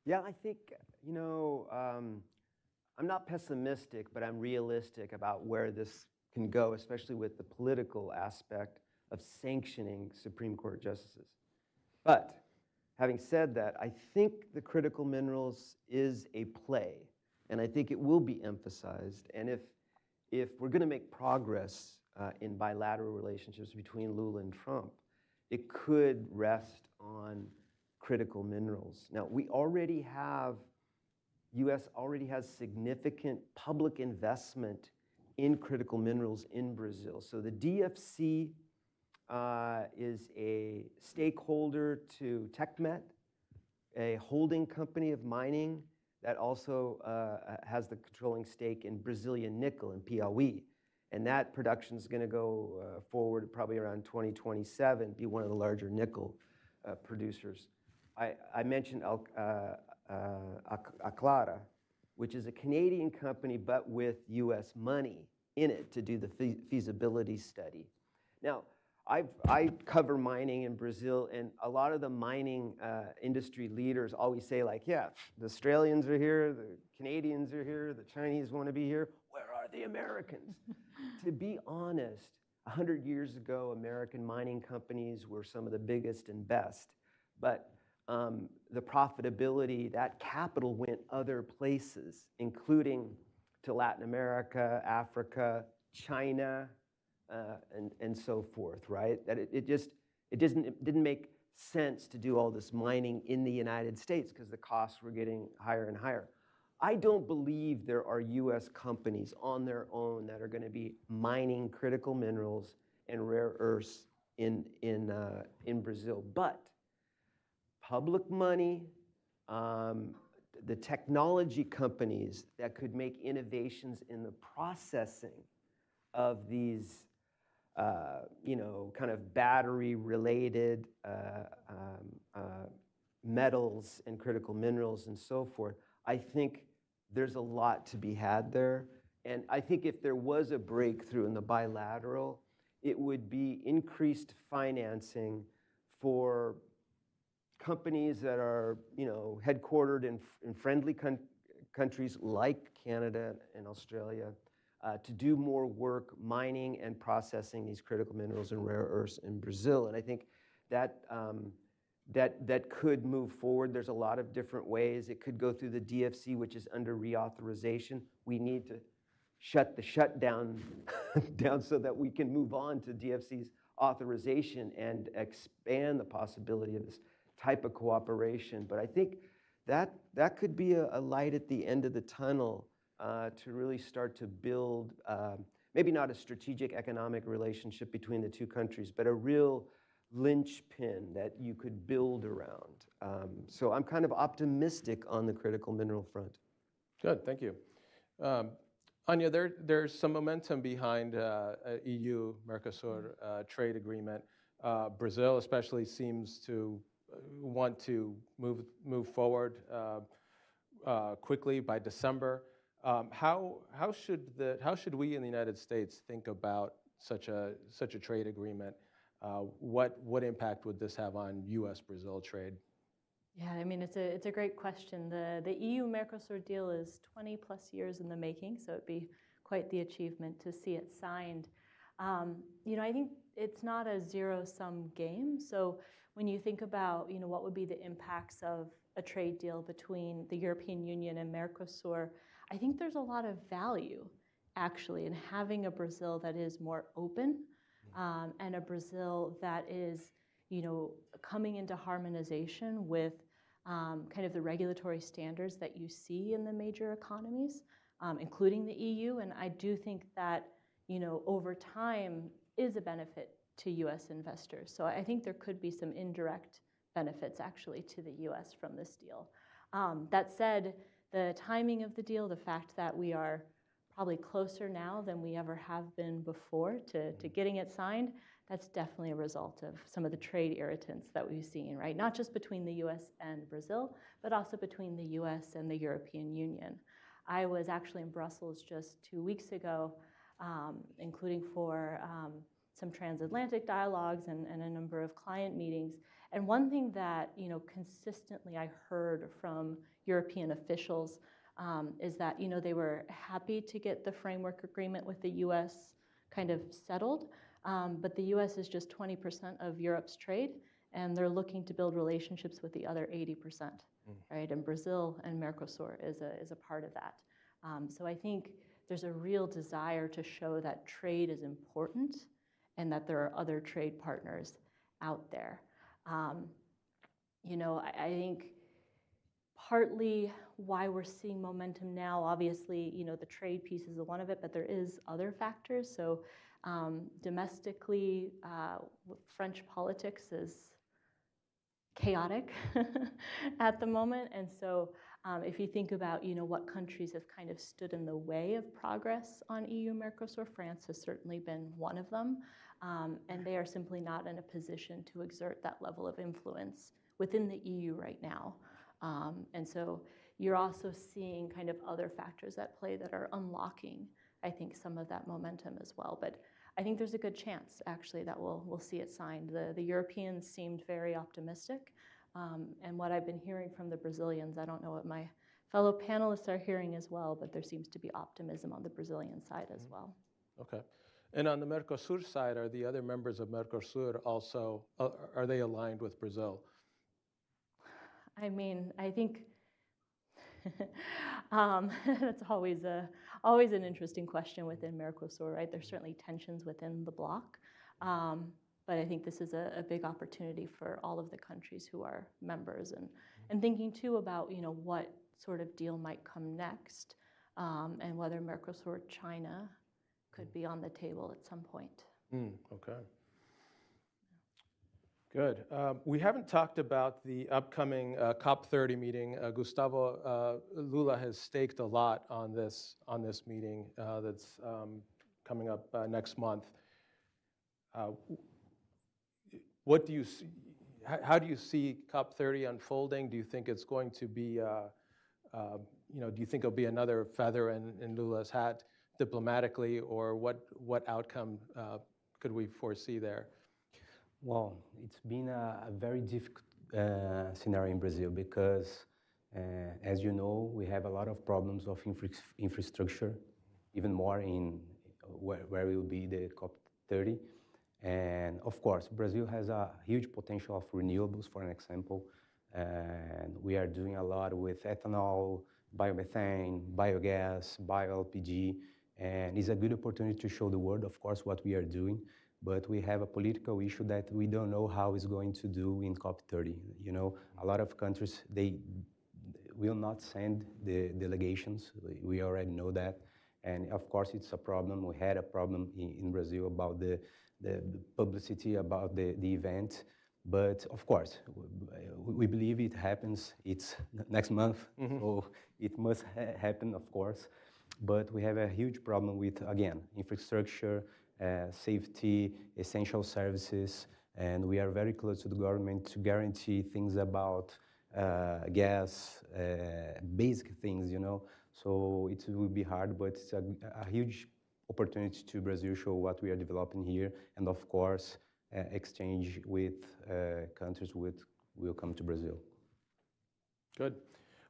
D: Yeah, I think, you know, I'm not pessimistic, but I'm realistic about where this can go, especially with the political aspect of sanctioning Supreme Court justices. But having said that, I think the critical minerals is a play, and I think it will be emphasized. And if we're going to make progress in bilateral relationships between Lula and Trump, it could rest on critical minerals. Now, U.S. already has significant public investment in critical minerals in Brazil. So the DFC is a stakeholder to TechMet, a holding company of mining that also has the controlling stake in Brazilian nickel in Piauí. And that production is going to go forward probably around 2027, be one of the larger nickel producers. I mentioned Aclara, which is a Canadian company, but with U.S. money in it to do the feasibility study. Now, I cover mining in Brazil, and a lot of the mining industry leaders always say, like, yeah, the Australians are here, the Canadians are here, the Chinese want to be here. Where are the Americans? To be honest, 100 years ago, American mining companies were some of the biggest and best. But the profitability, that capital went other places, including to Latin America, Africa, China, and so forth, right? That it didn't make sense to do all this mining in the United States because the costs were getting higher and higher. I don't believe there are U.S. companies on their own that are going to be mining critical minerals and rare earths in Brazil. But public money, the technology companies that could make innovations in the processing of these, kind of battery-related metals and critical minerals and so forth, I think there's a lot to be had there. And I think if there was a breakthrough in the bilateral, it would be increased financing for companies that are, headquartered in friendly countries like Canada and Australia to do more work mining and processing these critical minerals and rare earths in Brazil. And I think that that could move forward. There's a lot of different ways. It could go through the DFC, which is under reauthorization. We need to shut the shutdown down so that we can move on to DFC's authorization and expand the possibility of this type of cooperation. But I think that could be a light at the end of the tunnel to really start to build, maybe not a strategic economic relationship between the two countries, but a real linchpin that you could build around. So I'm kind of optimistic on the critical mineral front.
A: Good, thank you. Anya, there's some momentum behind EU-Mercosur trade agreement. Brazil especially seems to want to move forward quickly by December. How should we in the United States think about such a trade agreement? what impact would this have on U.S.-Brazil trade?
C: Yeah, I mean, it's a great question. The EU-Mercosur deal is 20 plus years in the making, so it'd be quite the achievement to see it signed. I think it's not a zero-sum game. So when you think about, what would be the impacts of a trade deal between the European Union and Mercosur, I think there's a lot of value, actually, in having a Brazil that is more open and a Brazil that is, coming into harmonization with kind of the regulatory standards that you see in the major economies, including the EU. And I do think that, over time is a benefit to U.S. investors. So I think there could be some indirect benefits actually to the U.S. from this deal. That said, the timing of the deal, the fact that we are probably closer now than we ever have been before to getting it signed, that's definitely a result of some of the trade irritants that we've seen, right? Not just between the U.S. and Brazil, but also between the U.S. and the European Union. I was actually in Brussels just 2 weeks ago, including for some transatlantic dialogues and a number of client meetings. And one thing that, consistently I heard from European officials is that, they were happy to get the framework agreement with the U.S. kind of settled, but the U.S. is just 20% of Europe's trade, and they're looking to build relationships with the other 80%, right? And Brazil and Mercosur is a part of that. So I think there's a real desire to show that trade is important and that there are other trade partners out there. I think partly why we're seeing momentum now, obviously, the trade piece is one of it, but there is other factors. So domestically, French politics is chaotic at the moment. And so if you think about, what countries have kind of stood in the way of progress on EU-Mercosur, France has certainly been one of them. And they are simply not in a position to exert that level of influence within the EU right now. And so you're also seeing kind of other factors at play that are unlocking, I think, some of that momentum as well. But I think there's a good chance, actually, that we'll see it signed. The Europeans seemed very optimistic. And what I've been hearing from the Brazilians, I don't know what my fellow panelists are hearing as well, but there seems to be optimism on the Brazilian side as well.
A: Okay. And on the Mercosur side, are the other members of Mercosur also, are they aligned with Brazil?
C: I mean, I think that's always an interesting question within Mercosur, right? There's certainly tensions within the bloc, but I think this is a big opportunity for all of the countries who are members, and thinking too about what sort of deal might come next, and whether Mercosur China could be on the table at some point.
A: Okay. Good. We haven't talked about the upcoming COP30 meeting. Gustavo Lula has staked a lot on this meeting that's coming up next month. What do you see? How do you see COP30 unfolding? Do you think it's going to be, do you think it'll be another feather in Lula's hat diplomatically, or what outcome could we foresee there?
E: Well, it's been a very difficult scenario in Brazil because, as you know, we have a lot of problems of infrastructure, even more in where will be the COP30. And of course, Brazil has a huge potential of renewables, for an example. And we are doing a lot with ethanol, biomethane, biogas, bio-LPG. And it's a good opportunity to show the world, of course, what we are doing. But we have a political issue that we don't know how it's going to do in COP30. A lot of countries, they will not send the delegations. We already know that. And of course, it's a problem. We had a problem in Brazil about the publicity about the event. But of course, we believe it happens. It's next month, so it must happen, of course. But we have a huge problem with, again, infrastructure, safety, essential services, and we are very close to the government to guarantee things about gas, basic things, So it will be hard, but it's a huge opportunity to Brazil show what we are developing here, and of course, exchange with countries will come to Brazil.
A: Good.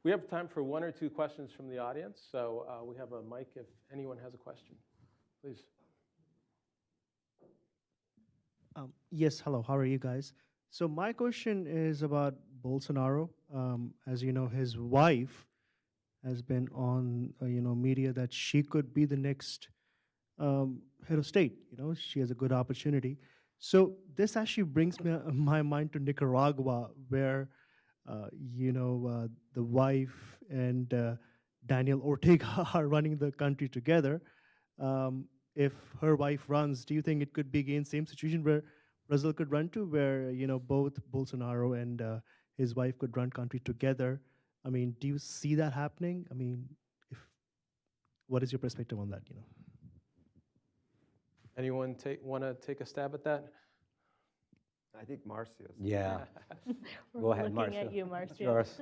A: We have time for one or two questions from the audience. So we have a mic if anyone has a question. Please.
F: Yes, hello, how are you guys? So my question is about Bolsonaro. As you know, his wife has been on, media that she could be the next head of state. She has a good opportunity. So this actually brings my mind to Nicaragua, where, the wife and Daniel Ortega are running the country together. If her wife runs, do you think it could be again same situation where Brazil could run to, where both Bolsonaro and his wife could run country together? I mean, do you see that happening? I mean, what is your perspective on that?
A: Anyone want to take a stab at that?
D: I think Marcio's.
E: Yeah.
C: We're
E: Go ahead,
C: looking
E: Marcio.
C: at you,
E: It's
C: Marcio.
E: yours.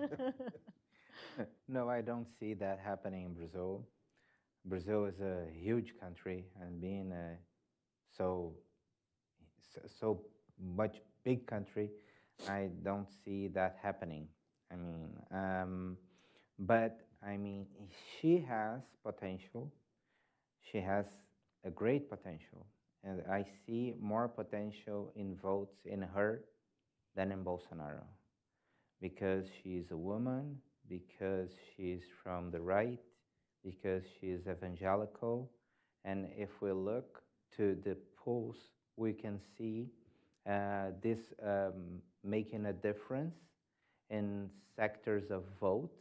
B: No, I don't see that happening in Brazil. Brazil is a huge country, and being so much big country, I don't see that happening. But she has potential. She has a great potential, and I see more potential in votes in her than in Bolsonaro, because she's a woman, because she's from the right, because she's evangelical. And if we look to the polls, we can see this making a difference in sectors of votes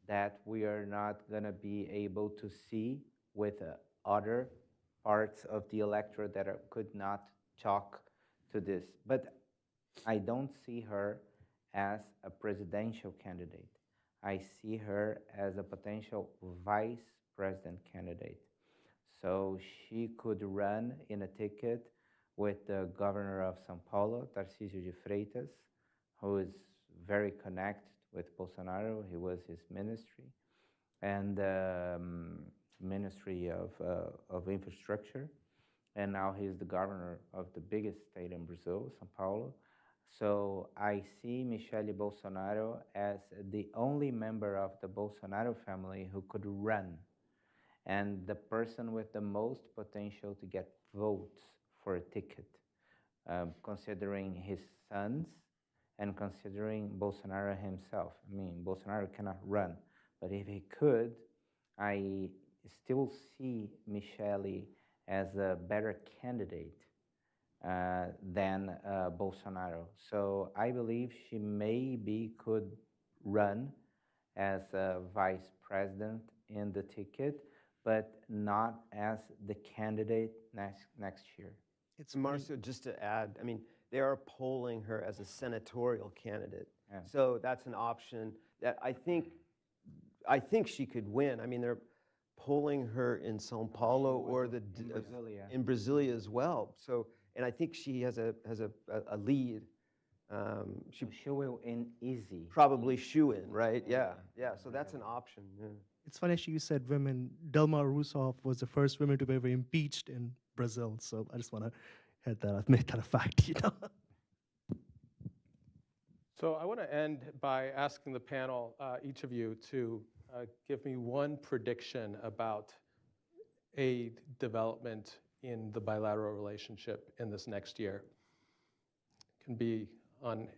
B: that we are not going to be able to see with other parts of the electorate that could not talk to this. But I don't see her as a presidential candidate. I see her as a potential vice president candidate. So she could run in a ticket with the governor of São Paulo, Tarcísio de Freitas, who is very connected with Bolsonaro. He was his ministry, and Ministry of Infrastructure, and now he's the governor of the biggest state in Brazil, São Paulo. So I see Michele Bolsonaro as the only member of the Bolsonaro family who could run, and the person with the most potential to get votes for a ticket, considering his sons and considering Bolsonaro himself. I mean, Bolsonaro cannot run, but if he could, I still see Michele as a better candidate than Bolsonaro. So I believe she maybe could run as a vice president in the ticket, but not as the candidate next year.
F: It's funny.
D: Marcio, just to add, I mean, they are polling her as a senatorial candidate.
B: Yeah.
D: So that's an option that I think she could win. I mean, they're polling her in São Paulo or
B: in Brasilia.
D: in Brasilia as well. So, and I think she has a lead.
B: She will in easy.
D: Probably shoe in, right? Yeah. So that's an option. Yeah.
F: It's funny actually you said women. Dilma Rousseff was the first woman to be ever impeached in Brazil. So I just want to make that a fact,
A: So I want to end by asking the panel, each of you, to give me one prediction about a development in the bilateral relationship in this next year. It can be on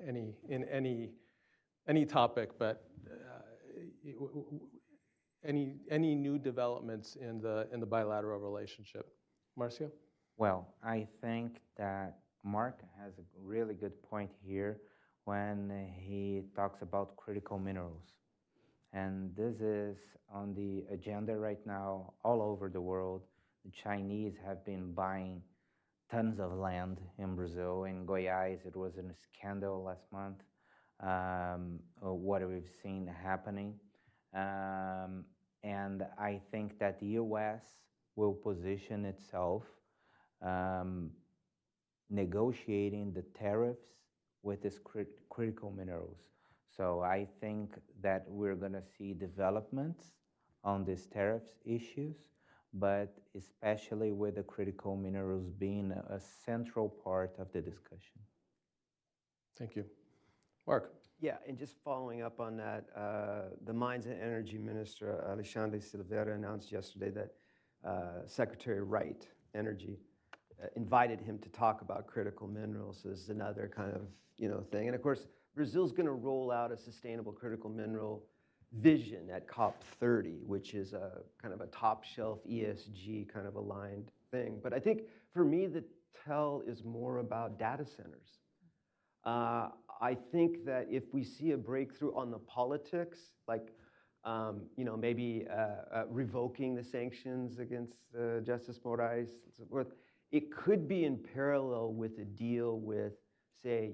A: any topic, but any new developments in the bilateral relationship. Marcio?
B: Well, I think that Mark has a really good point here when he talks about critical minerals. And this is on the agenda right now all over the world. The Chinese have been buying tons of land in Brazil. In Goiás, it was a scandal last month, what we've seen happening. And I think that the US will position itself negotiating the tariffs with these critical minerals. So I think that we're going to see developments on these tariffs issues, but especially with the critical minerals being a central part of the discussion.
A: Thank you. Mark?
D: Yeah, and just following up on that, the Mines and Energy Minister, Alexandre Silveira, announced yesterday that Secretary Wright, Energy, invited him to talk about critical minerals as another kind of, thing. And of course, Brazil's going to roll out a sustainable critical mineral vision at COP30, which is a kind of a top shelf ESG kind of aligned thing. But I think for me, the tell is more about data centers. I think that if we see a breakthrough on the politics, like maybe revoking the sanctions against Justice Moraes, and so forth, it could be in parallel with a deal with, say,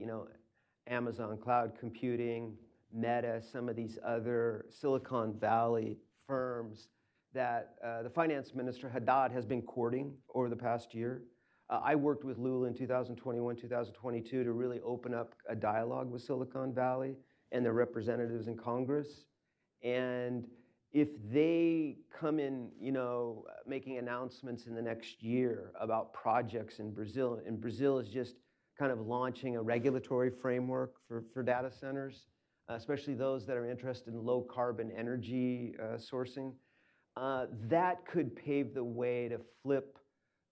D: Amazon Cloud Computing, Meta, some of these other Silicon Valley firms that the finance minister Haddad has been courting over the past year. I worked with Lula in 2021, 2022 to really open up a dialogue with Silicon Valley and their representatives in Congress. And if they come in, making announcements in the next year about projects in Brazil, and Brazil is just kind of launching a regulatory framework for data centers, especially those that are interested in low carbon energy sourcing, that could pave the way to flip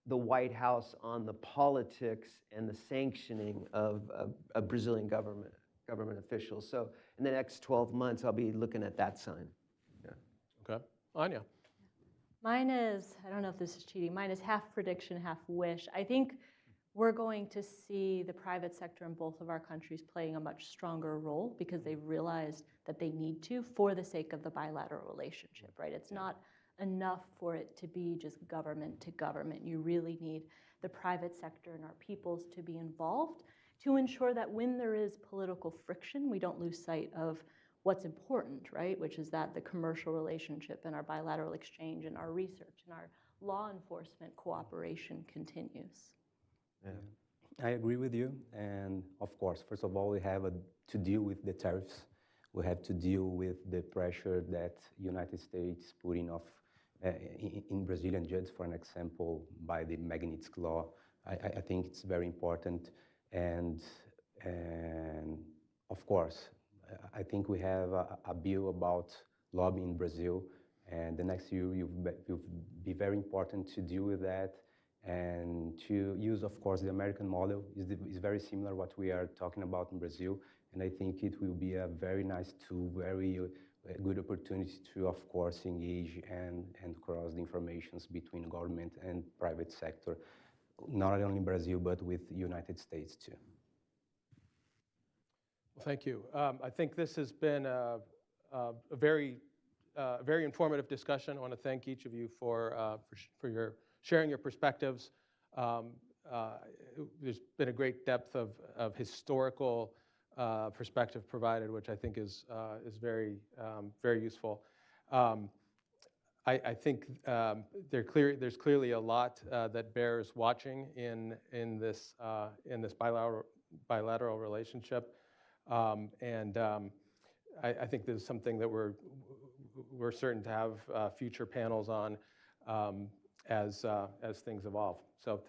D: the White House on the politics and the sanctioning of Brazilian government officials. So in the next 12 months, I'll be looking at that sign. Yeah.
A: Okay. Anya?
C: Mine is, I don't know if this is cheating, mine is half prediction, half wish. I think we're going to see the private sector in both of our countries playing a much stronger role because they've realized that they need to for the sake of the bilateral relationship, right? It's not enough for it to be just government to government. You really need the private sector and our peoples to be involved to ensure that when there is political friction, we don't lose sight of what's important, right? Which is that the commercial relationship and our bilateral exchange and our research and our law enforcement cooperation continues.
E: Yeah. I agree with you. And of course, first of all, we have to deal with the tariffs. We have to deal with the pressure that United States putting off in Brazilian judges, for an example, by the Magnitsky Law. I think it's very important. And of course, I think we have a bill about lobbying in Brazil. And the next year will be very important to deal with that and to use, of course, the American model is very similar to what we are talking about in Brazil. And I think it will be a very nice tool, very good opportunity to, of course, engage and cross the informations between government and private sector, not only in Brazil, but with the United States too.
A: Well, thank you. I think this has been a very informative discussion. I want to thank each of you for your sharing your perspectives. There's been a great depth of historical perspective provided, which I think is very useful. I think there's clearly a lot that bears watching in this bilateral relationship, and I think this is something that we're certain to have future panels on as things evolve. So thank